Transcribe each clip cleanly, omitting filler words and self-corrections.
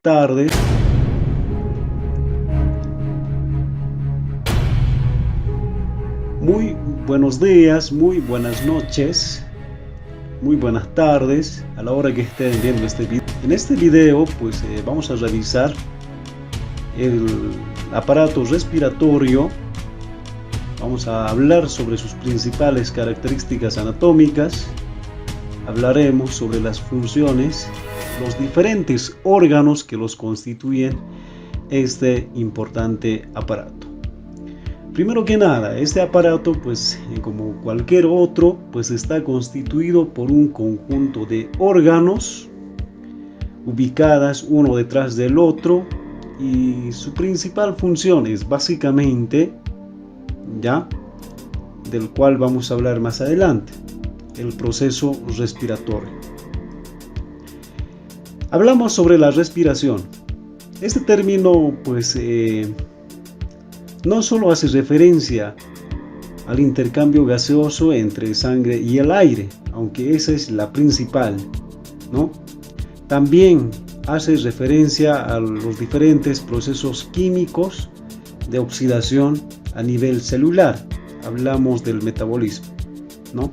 tardes. Muy buenos días, muy buenas noches, muy buenas tardes a la hora que estén viendo este video. En este video pues vamos a revisar el aparato respiratorio. Vamos a hablar sobre sus principales características anatómicas. Hablaremos sobre las funciones, los diferentes órganos que los constituyen este importante aparato. Primero que nada, este aparato, pues como cualquier otro, pues está constituido por un conjunto de órganos ubicadas uno detrás del otro, y su principal función es básicamente, del cual vamos a hablar más adelante, el proceso respiratorio. Hablamos sobre la respiración. Este término pues no solo hace referencia al intercambio gaseoso entre sangre y el aire, aunque esa es la principal, ¿no? También hace referencia a los diferentes procesos químicos de oxidación a nivel celular. Hablamos del metabolismo, ¿no?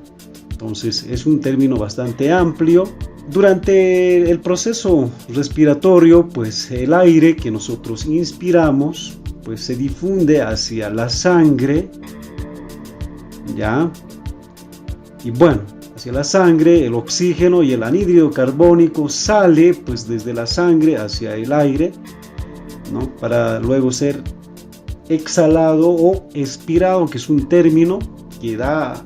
Entonces es un término bastante amplio. Durante el proceso respiratorio, pues el aire que nosotros inspiramos pues se difunde hacia la sangre, y bueno, hacia la sangre el oxígeno y el anhídrido carbónico sale pues desde la sangre hacia el aire, ¿no? Para luego ser exhalado o expirado, que es un término que da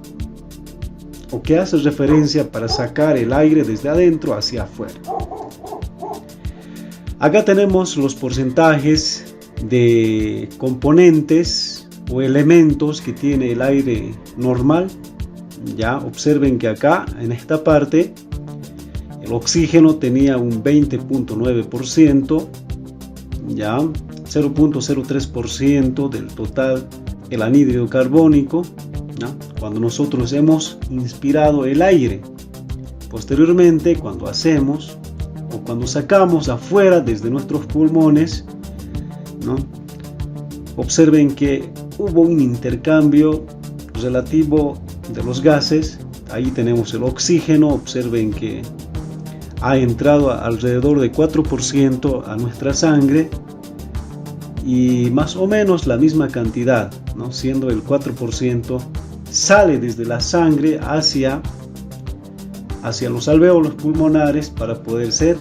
o que hace referencia para sacar el aire desde adentro hacia afuera. Acá tenemos los porcentajes de componentes o elementos que tiene el aire normal. Observen que acá en esta parte el oxígeno tenía un 20.9%, 0.03% del total el anhídrido carbónico, cuando nosotros hemos inspirado el aire. Posteriormente, cuando hacemos o cuando sacamos afuera desde nuestros pulmones, observen que hubo un intercambio relativo de los gases. Ahí tenemos el oxígeno. Observen que ha entrado alrededor de 4% a nuestra sangre, y más o menos la misma cantidad, siendo el 4%, sale desde la sangre hacia los alvéolos pulmonares para poder ser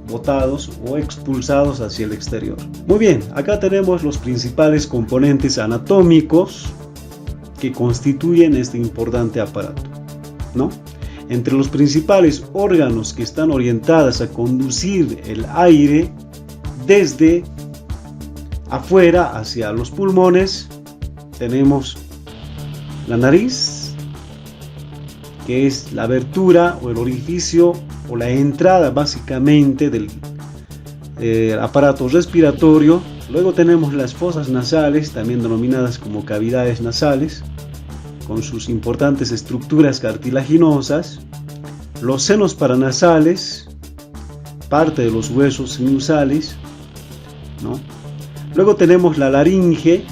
botados o expulsados hacia el exterior. Muy bien, acá tenemos los principales componentes anatómicos que constituyen este importante aparato, Entre los principales órganos que están orientados a conducir el aire desde afuera hacia los pulmones, tenemos la nariz, que es la abertura o el orificio o la entrada básicamente del aparato respiratorio. Luego tenemos las fosas nasales, también denominadas como cavidades nasales, con sus importantes estructuras cartilaginosas. Los senos paranasales, parte de los huesos sinusales, Luego tenemos la laringe,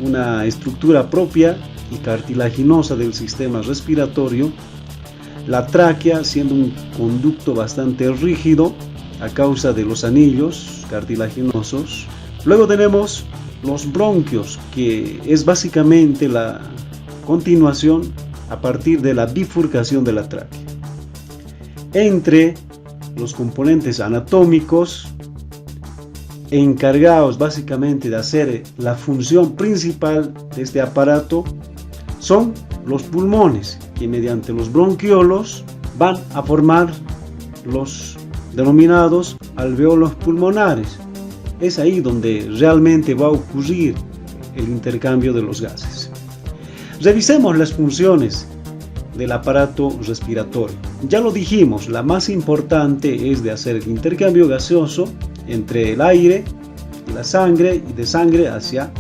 una estructura propia y cartilaginosa del sistema respiratorio. La tráquea, siendo un conducto bastante rígido a causa de los anillos cartilaginosos. Luego tenemos los bronquios, que es básicamente la continuación a partir de la bifurcación de la tráquea. Entre los componentes anatómicos encargados básicamente de hacer la función principal de este aparato son los pulmones, que mediante los bronquiolos van a formar los denominados alvéolos pulmonares. Es ahí donde realmente va a ocurrir el intercambio de los gases. Revisemos las funciones del aparato respiratorio. Ya lo dijimos, la más importante es de hacer el intercambio gaseoso entre el aire y la sangre, y de sangre hacia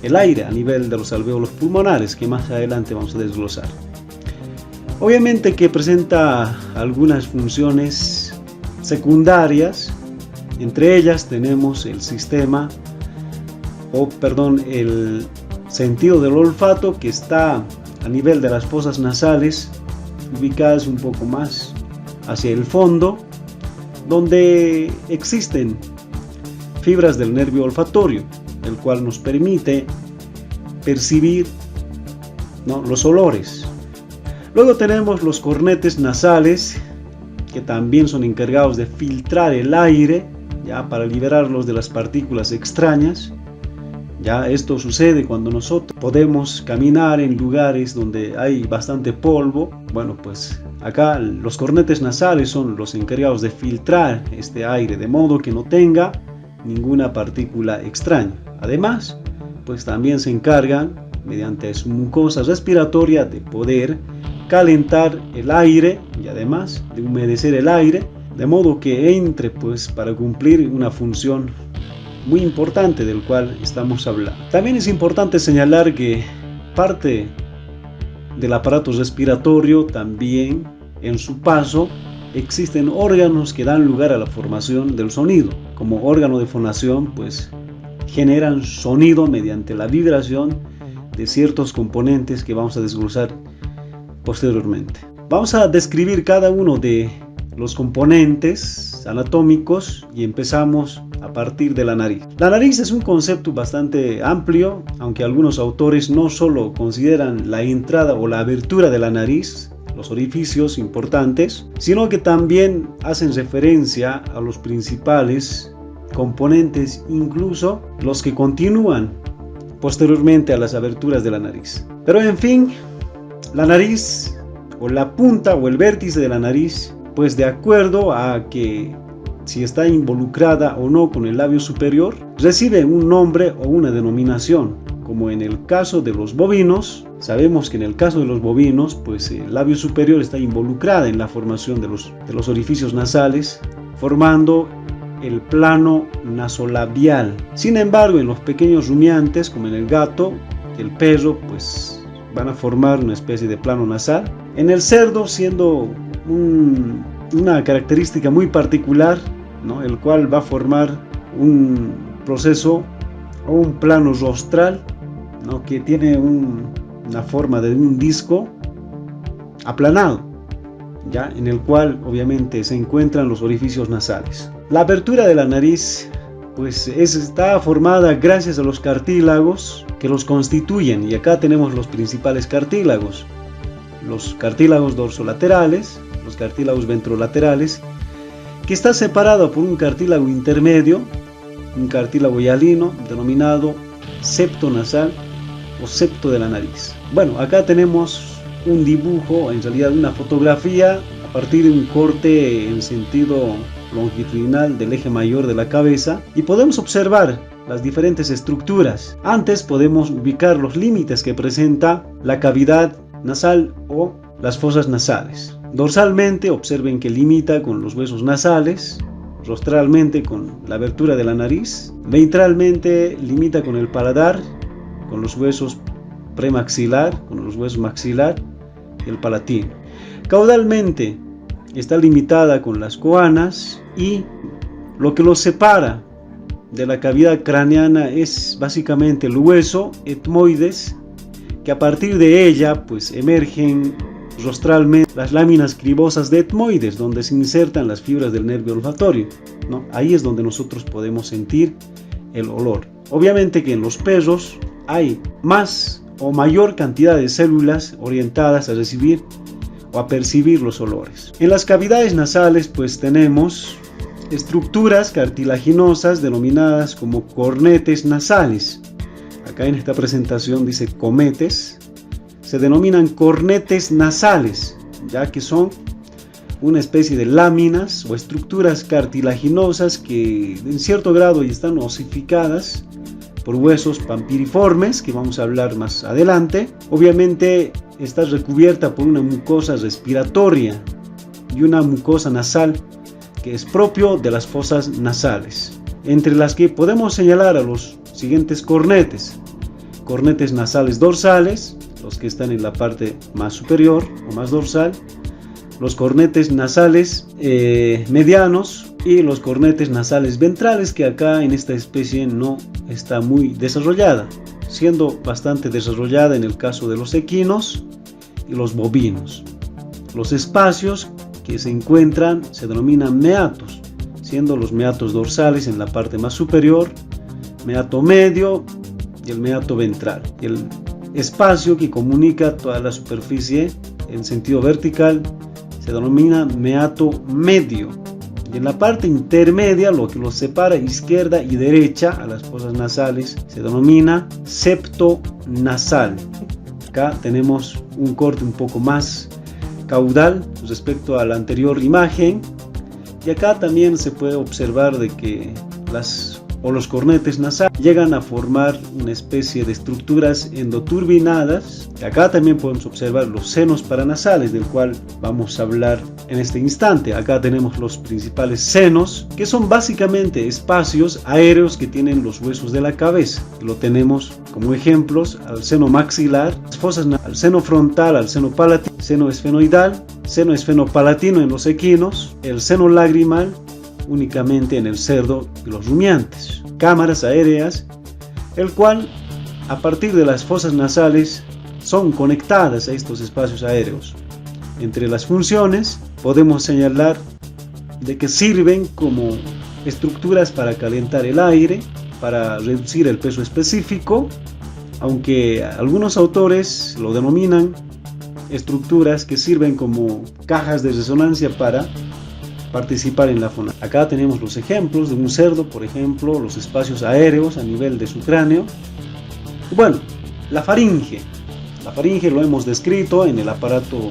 el aire a nivel de los alvéolos pulmonares, que más adelante vamos a desglosar. Obviamente que presenta algunas funciones secundarias Entre ellas tenemos el el sentido del olfato, que está a nivel de las fosas nasales, ubicadas un poco más hacia el fondo, donde existen fibras del nervio olfatorio, el cual nos permite percibir, ¿no?, los olores. Luego tenemos los cornetes nasales, que también son encargados de filtrar el aire, ya, para liberarlos de las partículas extrañas. Ya esto sucede cuando nosotros podemos caminar en lugares donde hay bastante polvo. Bueno, pues acá los cornetes nasales son los encargados de filtrar este aire de modo que no tenga ninguna partícula extraña. Además, pues también se encargan, mediante su mucosa respiratoria, de poder calentar el aire y además de humedecer el aire, de modo que entre, pues, para cumplir una función muy importante del cual estamos hablando. También es importante señalar que parte del aparato respiratorio, también en su paso existen órganos que dan lugar a la formación del sonido. Como órgano de fonación, pues generan sonido mediante la vibración de ciertos componentes que vamos a desglosar posteriormente. Vamos a describir cada uno de los componentes anatómicos y empezamos a partir de la nariz. La nariz es un concepto bastante amplio, aunque algunos autores no solo consideran la entrada o la abertura de la nariz, los orificios importantes, sino que también hacen referencia a los principales componentes, incluso los que continúan posteriormente a las aberturas de la nariz. Pero en fin, la nariz, o la punta o el vértice de la nariz, pues de acuerdo a que si está involucrada o no con el labio superior, recibe un nombre o una denominación. Como en el caso de los bovinos, sabemos que en el caso de los bovinos, pues el labio superior está involucrada en la formación de los orificios nasales, formando el plano nasolabial. Sin embargo, en los pequeños rumiantes, como en el gato, el perro, pues van a formar una especie de plano nasal. En el cerdo, siendo una característica muy particular, ¿no?, el cual va a formar un proceso o un plano rostral, ¿no?, que tiene una forma de un disco aplanado, ya, en el cual obviamente se encuentran los orificios nasales. La abertura de la nariz, pues está formada gracias a los cartílagos que los constituyen, y acá tenemos los principales cartílagos: los cartílagos dorsolaterales, los cartílagos ventrolaterales, que está separado por un cartílago intermedio, un cartílago hialino denominado septo nasal o septo de la nariz. Bueno, acá tenemos un dibujo, en realidad una fotografía, a partir de un corte en sentido longitudinal del eje mayor de la cabeza, y podemos observar las diferentes estructuras. Antes podemos ubicar los límites que presenta la cavidad nasal o las fosas nasales. Dorsalmente, observen que limita con los huesos nasales, rostralmente con la abertura de la nariz, ventralmente limita con el paladar, con los huesos premaxilar, con los huesos maxilar y el palatino. Caudalmente está limitada con las coanas, y lo que los separa de la cavidad craneana es básicamente el hueso etmoides, que a partir de ella pues emergen rostralmente las láminas cribosas de etmoides, donde se insertan las fibras del nervio olfatorio, ¿no? Ahí es donde nosotros podemos sentir el olor. Obviamente que en los perros hay más o mayor cantidad de células orientadas a recibir o a percibir los olores. En las cavidades nasales pues tenemos estructuras cartilaginosas denominadas como cornetes nasales. Acá en esta presentación dice cometes. Se denominan cornetes nasales, ya que son una especie de láminas o estructuras cartilaginosas que en cierto grado están osificadas por huesos pampiriformes, que vamos a hablar más adelante. Obviamente está recubierta por una mucosa respiratoria y una mucosa nasal que es propio de las fosas nasales, entre las que podemos señalar a los siguientes cornetes: cornetes nasales dorsales, los que están en la parte más superior o más dorsal; los cornetes nasales medianos y los cornetes nasales ventrales, que acá en esta especie no está muy desarrollada, siendo bastante desarrollada en el caso de los equinos y los bovinos. Los espacios que se encuentran se denominan meatos, siendo los meatos dorsales en la parte más superior, meato medio y el meato ventral. El espacio que comunica toda la superficie en sentido vertical se denomina meato medio, y en la parte intermedia, lo que los separa izquierda y derecha a las fosas nasales, se denomina septo nasal. Acá tenemos un corte un poco más caudal respecto a la anterior imagen, y acá también se puede observar de que los cornetes nasales llegan a formar una especie de estructuras endoturbinadas. Acá también podemos observar los senos paranasales, del cual vamos a hablar en este instante. Acá tenemos los principales senos, que son básicamente espacios aéreos que tienen los huesos de la cabeza. Lo tenemos como ejemplos al seno maxilar, las fosas al seno frontal, al seno palatino, seno esfenoidal, seno esfenopalatino en los equinos, el seno lagrimal únicamente en el cerdo y los rumiantes, cámaras aéreas, el cual a partir de las fosas nasales son conectadas a estos espacios aéreos. Entre las funciones podemos señalar de que sirven como estructuras para calentar el aire, para reducir el peso específico, aunque algunos autores lo denominan estructuras que sirven como cajas de resonancia para participar en la fonética. Acá tenemos los ejemplos de un cerdo, por ejemplo, los espacios aéreos a nivel de su cráneo. Bueno, la faringe lo hemos descrito en el aparato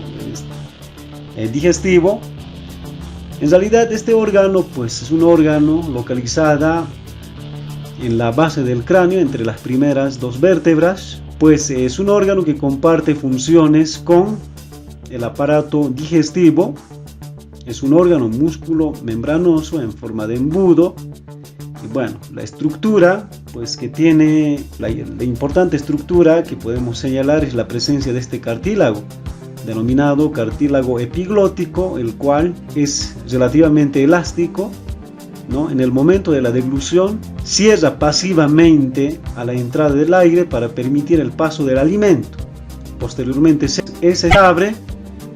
digestivo. En realidad este órgano pues es un órgano localizada en la base del cráneo, entre las primeras dos vértebras, pues es un órgano que comparte funciones con el aparato digestivo. Es un órgano músculo membranoso en forma de embudo. Y bueno, la estructura pues que tiene, la importante estructura que podemos señalar es la presencia de este cartílago, denominado cartílago epiglótico, el cual es relativamente elástico, ¿no? En el momento de la deglución cierra pasivamente a la entrada del aire para permitir el paso del alimento. Posteriormente se abre,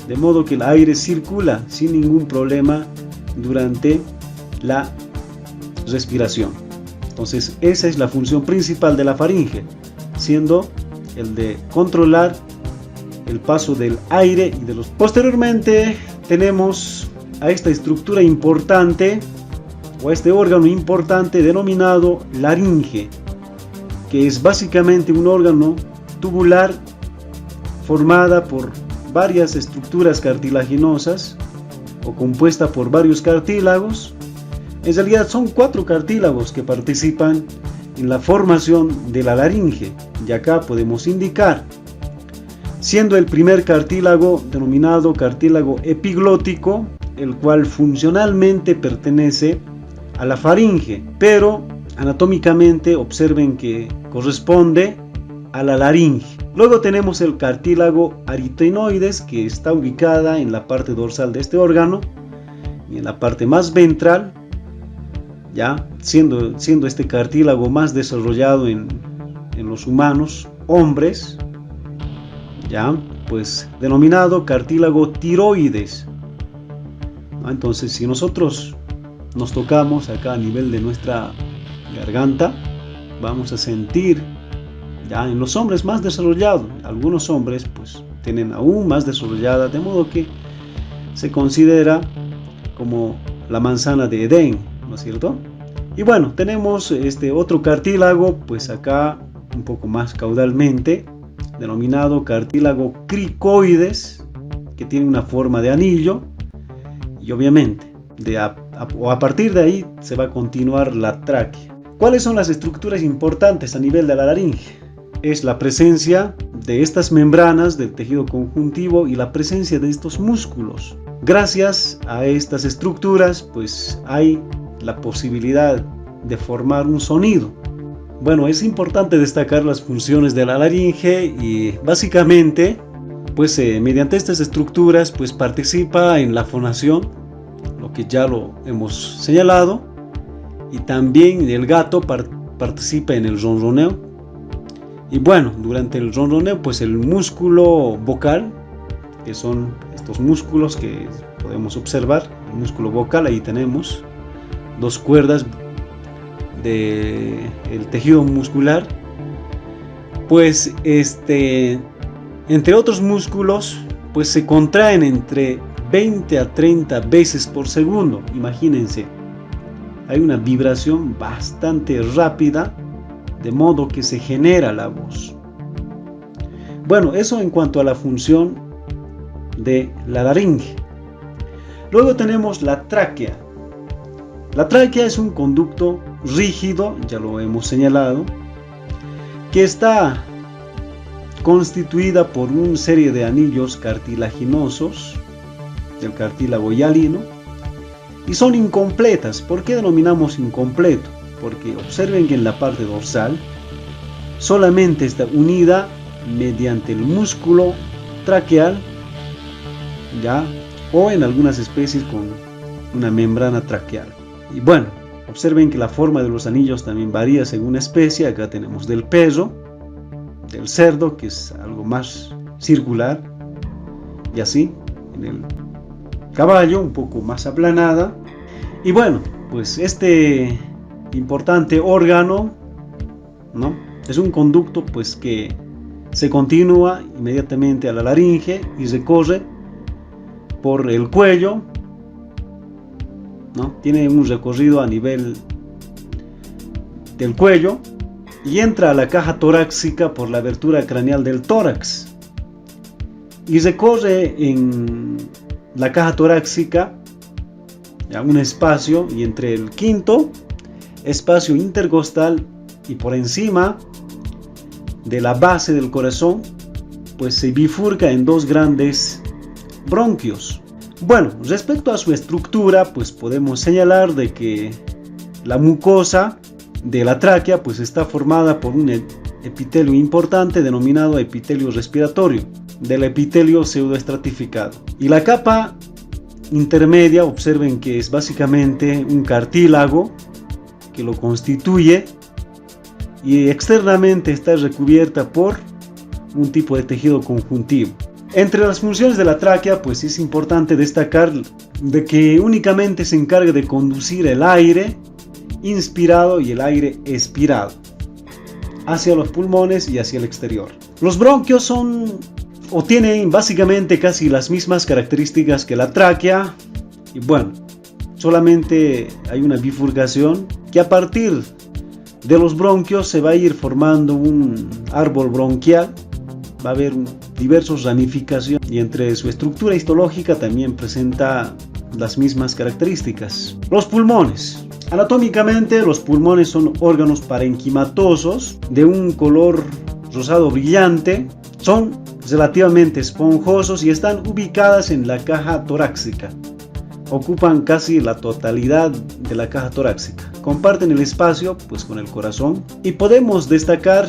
de modo que el aire circula sin ningún problema durante la respiración. Entonces esa es la función principal de la faringe, siendo el de controlar el paso del aire y de los... Posteriormente tenemos a esta estructura importante o a este órgano importante denominado laringe, que es básicamente un órgano tubular formada por varias estructuras cartilaginosas o compuesta por varios cartílagos. En realidad son 4 cartílagos que participan en la formación de la laringe, y acá podemos indicar, siendo el primer cartílago denominado cartílago epiglótico, el cual funcionalmente pertenece a la faringe, pero anatómicamente observen que corresponde a la laringe. Luego tenemos el cartílago aritenoides, que está ubicada en la parte dorsal de este órgano y en la parte más ventral, ya siendo este cartílago más desarrollado en los humanos hombres, ya pues denominado cartílago tiroides. Entonces, si nosotros nos tocamos acá a nivel de nuestra garganta, vamos a sentir ya en los hombres más desarrollado. Algunos hombres pues tienen aún más desarrollada, de modo que se considera como la manzana de Edén, ¿no es cierto? Y bueno, tenemos este otro cartílago pues acá un poco más caudalmente, denominado cartílago cricoides, que tiene una forma de anillo, y obviamente a partir de ahí se va a continuar la tráquea. ¿Cuáles son las estructuras importantes a nivel de la laringe? Es la presencia de estas membranas del tejido conjuntivo y la presencia de estos músculos. Gracias a estas estructuras pues hay la posibilidad de formar un sonido. Bueno, es importante destacar las funciones de la laringe, y básicamente Pues mediante estas estructuras pues participa en la fonación, lo que ya lo hemos señalado, y también el gato participa en el ronroneo. Y bueno, durante el ronroneo pues el músculo vocal, que son estos músculos que podemos observar, el músculo vocal, ahí tenemos dos cuerdas del tejido muscular, pues entre otros músculos pues se contraen entre 20 a 30 veces por segundo. Imagínense, hay una vibración bastante rápida, de modo que se genera la voz. Bueno, eso en cuanto a la función de la laringe. Luego tenemos la tráquea. La tráquea es un conducto rígido, ya lo hemos señalado, que está constituida por una serie de anillos cartilaginosos del cartílago hialino y son incompletas. ¿Por qué denominamos incompleto? Porque observen que en la parte dorsal solamente está unida mediante el músculo traqueal, ¿ya? O en algunas especies con una membrana traqueal. Y bueno, observen que la forma de los anillos también varía según especie. Acá tenemos del perro, del cerdo, que es algo más circular, y así en el caballo un poco más aplanada. Y bueno, pues este importante órgano, ¿no?, es un conducto pues que se continúa inmediatamente a la laringe y recorre por el cuello, ¿no? Tiene un recorrido a nivel del cuello y entra a la caja torácica por la abertura craneal del tórax y recorre en la caja torácica un espacio, y entre el quinto espacio intercostal y por encima de la base del corazón pues se bifurca en dos grandes bronquios. Bueno, respecto a su estructura pues podemos señalar de que la mucosa de la tráquea pues está formada por un epitelio importante denominado epitelio respiratorio, del epitelio pseudoestratificado, y la capa intermedia, observen que es básicamente un cartílago que lo constituye, y externamente está recubierta por un tipo de tejido conjuntivo. Entre las funciones de la tráquea pues es importante destacar de que únicamente se encarga de conducir el aire inspirado y el aire expirado hacia los pulmones y hacia el exterior. Los bronquios son o tienen básicamente casi las mismas características que la tráquea, y bueno, solamente hay una bifurcación que a partir de los bronquios se va a ir formando un árbol bronquial, va a haber diversas ramificaciones y entre su estructura histológica también presenta las mismas características. Los pulmones. Anatómicamente los pulmones son órganos parenquimatosos de un color rosado brillante, son relativamente esponjosos y están ubicadas en la caja torácica. Ocupan casi la totalidad de la caja torácica. Comparten el espacio pues con el corazón y podemos destacar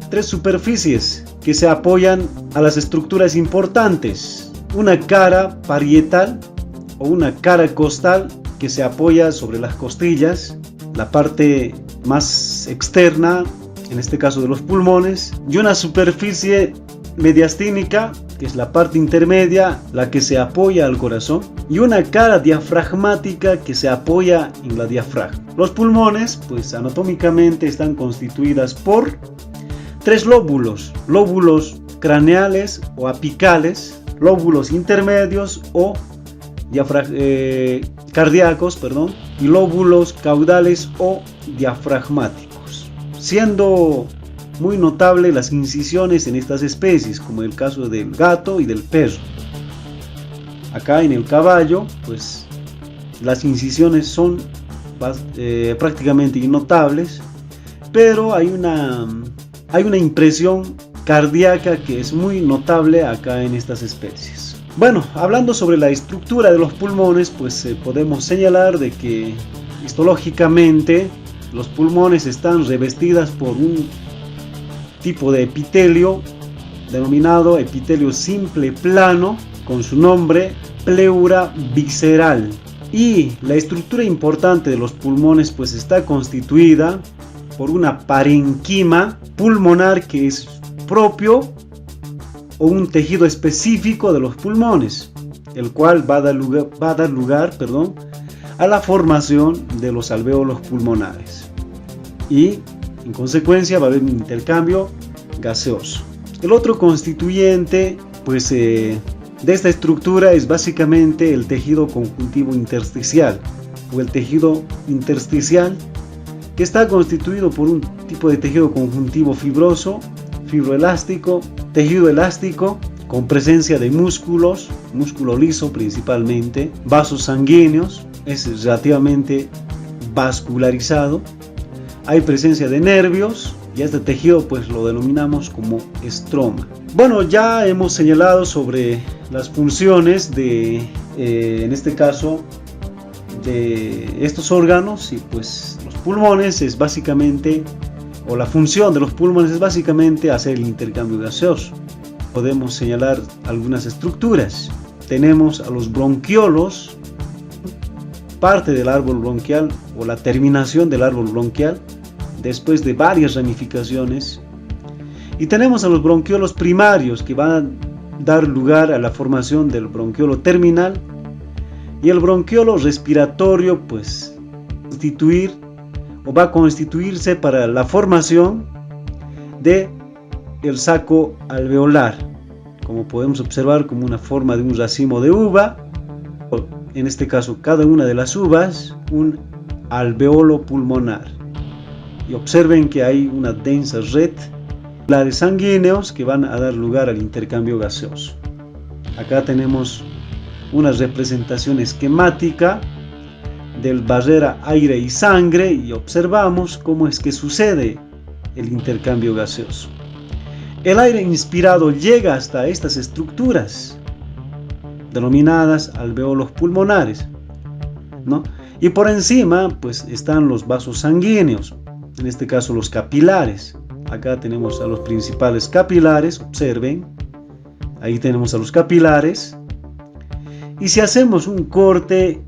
tres superficies que se apoyan a las estructuras importantes. Una cara parietal o una cara costal que se apoya sobre las costillas, la parte más externa, en este caso de los pulmones, y una superficie mediastínica, que es la parte intermedia, la que se apoya al corazón, y una cara diafragmática que se apoya en la diafragma. Los pulmones, pues anatómicamente están constituidas por tres lóbulos: lóbulos craneales o apicales, lóbulos intermedios o cardíacos, y lóbulos caudales o diafragmáticos, siendo muy notable las incisiones en estas especies, como el caso del gato y del perro. Acá en el caballo, pues las incisiones son prácticamente innotables, pero hay una impresión cardíaca que es muy notable acá en estas especies. Bueno, hablando sobre la estructura de los pulmones, pues podemos señalar de que histológicamente los pulmones están revestidas por un tipo de epitelio denominado epitelio simple plano, con su nombre pleura visceral. Y la estructura importante de los pulmones pues está constituida por una parenquima pulmonar que es propio o un tejido específico de los pulmones, el cual va a dar lugar a la formación de los alvéolos pulmonares. Y en consecuencia va a haber un intercambio gaseoso. El otro constituyente pues, de esta estructura es básicamente el tejido conjuntivo intersticial o el tejido intersticial, que está constituido por un tipo de tejido conjuntivo fibroso, fibroelástico, tejido elástico con presencia de músculos, músculo liso principalmente, vasos sanguíneos, es relativamente vascularizado, hay presencia de nervios y este tejido pues lo denominamos como estroma. Bueno, ya hemos señalado sobre las funciones de, en este caso, de estos órganos, y pues los pulmones es básicamente, o la función de los pulmones es básicamente hacer el intercambio gaseoso. Podemos señalar algunas estructuras. Tenemos a los bronquiolos, parte del árbol bronquial o la terminación del árbol bronquial después de varias ramificaciones, y tenemos a los bronquiolos primarios que van a dar lugar a la formación del bronquiolo terminal, y el bronquiolo respiratorio pues va a constituirse para la formación de el saco alveolar, como podemos observar, como una forma de un racimo de uva, en este caso cada una de las uvas un alveolo pulmonar. Y observen que hay una densa red de sanguíneos que van a dar lugar al intercambio gaseoso. Acá tenemos una representación esquemática del barrera aire y sangre, y observamos cómo es que sucede el intercambio gaseoso. El aire inspirado llega hasta estas estructuras denominadas alveolos pulmonares, ¿no? Y por encima pues están los vasos sanguíneos, en este caso los capilares. Acá tenemos a los principales capilares, observen, ahí tenemos a los capilares. Y si hacemos un corte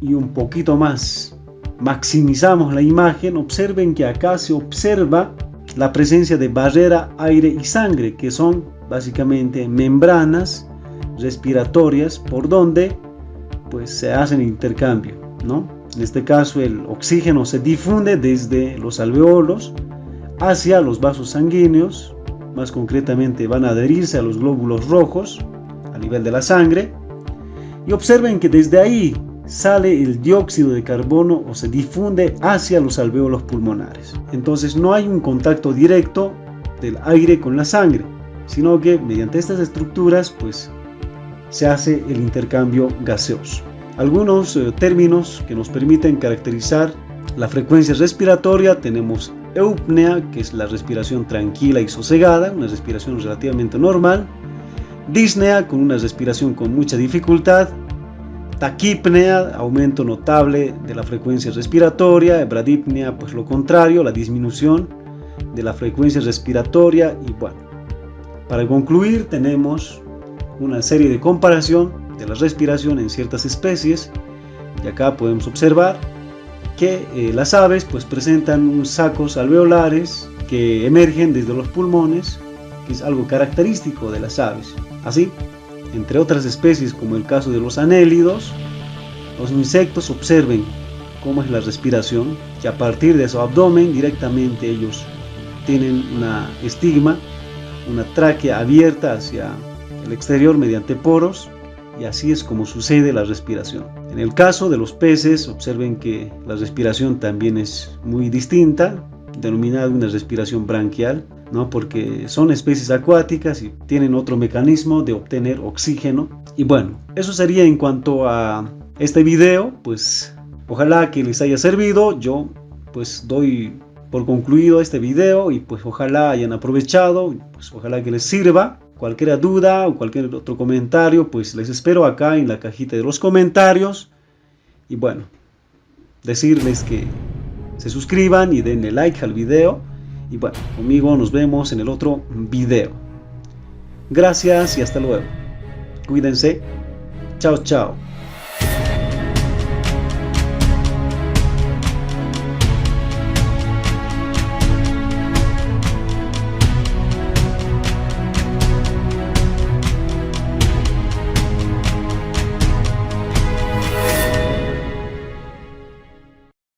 y un poquito más, maximizamos la imagen, observen que acá se observa la presencia de barrera, aire y sangre, que son básicamente membranas respiratorias por donde pues se hacen el intercambio, ¿no? En este caso el oxígeno se difunde desde los alveolos hacia los vasos sanguíneos, más concretamente van a adherirse a los glóbulos rojos a nivel de la sangre, y observen que desde ahí sale el dióxido de carbono o se difunde hacia los alvéolos pulmonares. Entonces no hay un contacto directo del aire con la sangre, sino que mediante estas estructuras pues se hace el intercambio gaseoso. Algunos términos que nos permiten caracterizar la frecuencia respiratoria: tenemos eupnea, que es la respiración tranquila y sosegada, una respiración relativamente normal; disnea, con una respiración con mucha dificultad; taquipnea, aumento notable de la frecuencia respiratoria; bradipnea, pues lo contrario, la disminución de la frecuencia respiratoria. Y bueno, para concluir tenemos una serie de comparación de la respiración en ciertas especies, y acá podemos observar que las aves pues presentan unos sacos alveolares que emergen desde los pulmones, que es algo característico de las aves. Así, entre otras especies, como el caso de los anélidos, los insectos, observen cómo es la respiración, que a partir de su abdomen directamente ellos tienen una estigma, una tráquea abierta hacia el exterior mediante poros, y así es como sucede la respiración. En el caso de los peces, observen que la respiración también es muy distinta, denominada una respiración branquial, ¿no? Porque son especies acuáticas y tienen otro mecanismo de obtener oxígeno. Y bueno, eso sería en cuanto a este video. Pues ojalá que les haya servido. Yo pues doy por concluido este video, y pues ojalá hayan aprovechado, pues ojalá que les sirva. Cualquier duda o cualquier otro comentario, pues les espero acá en la cajita de los comentarios. Y bueno, decirles que se suscriban y denle like al video. Y bueno, conmigo nos vemos en el otro video. Gracias y hasta luego. Cuídense. Chao, chao.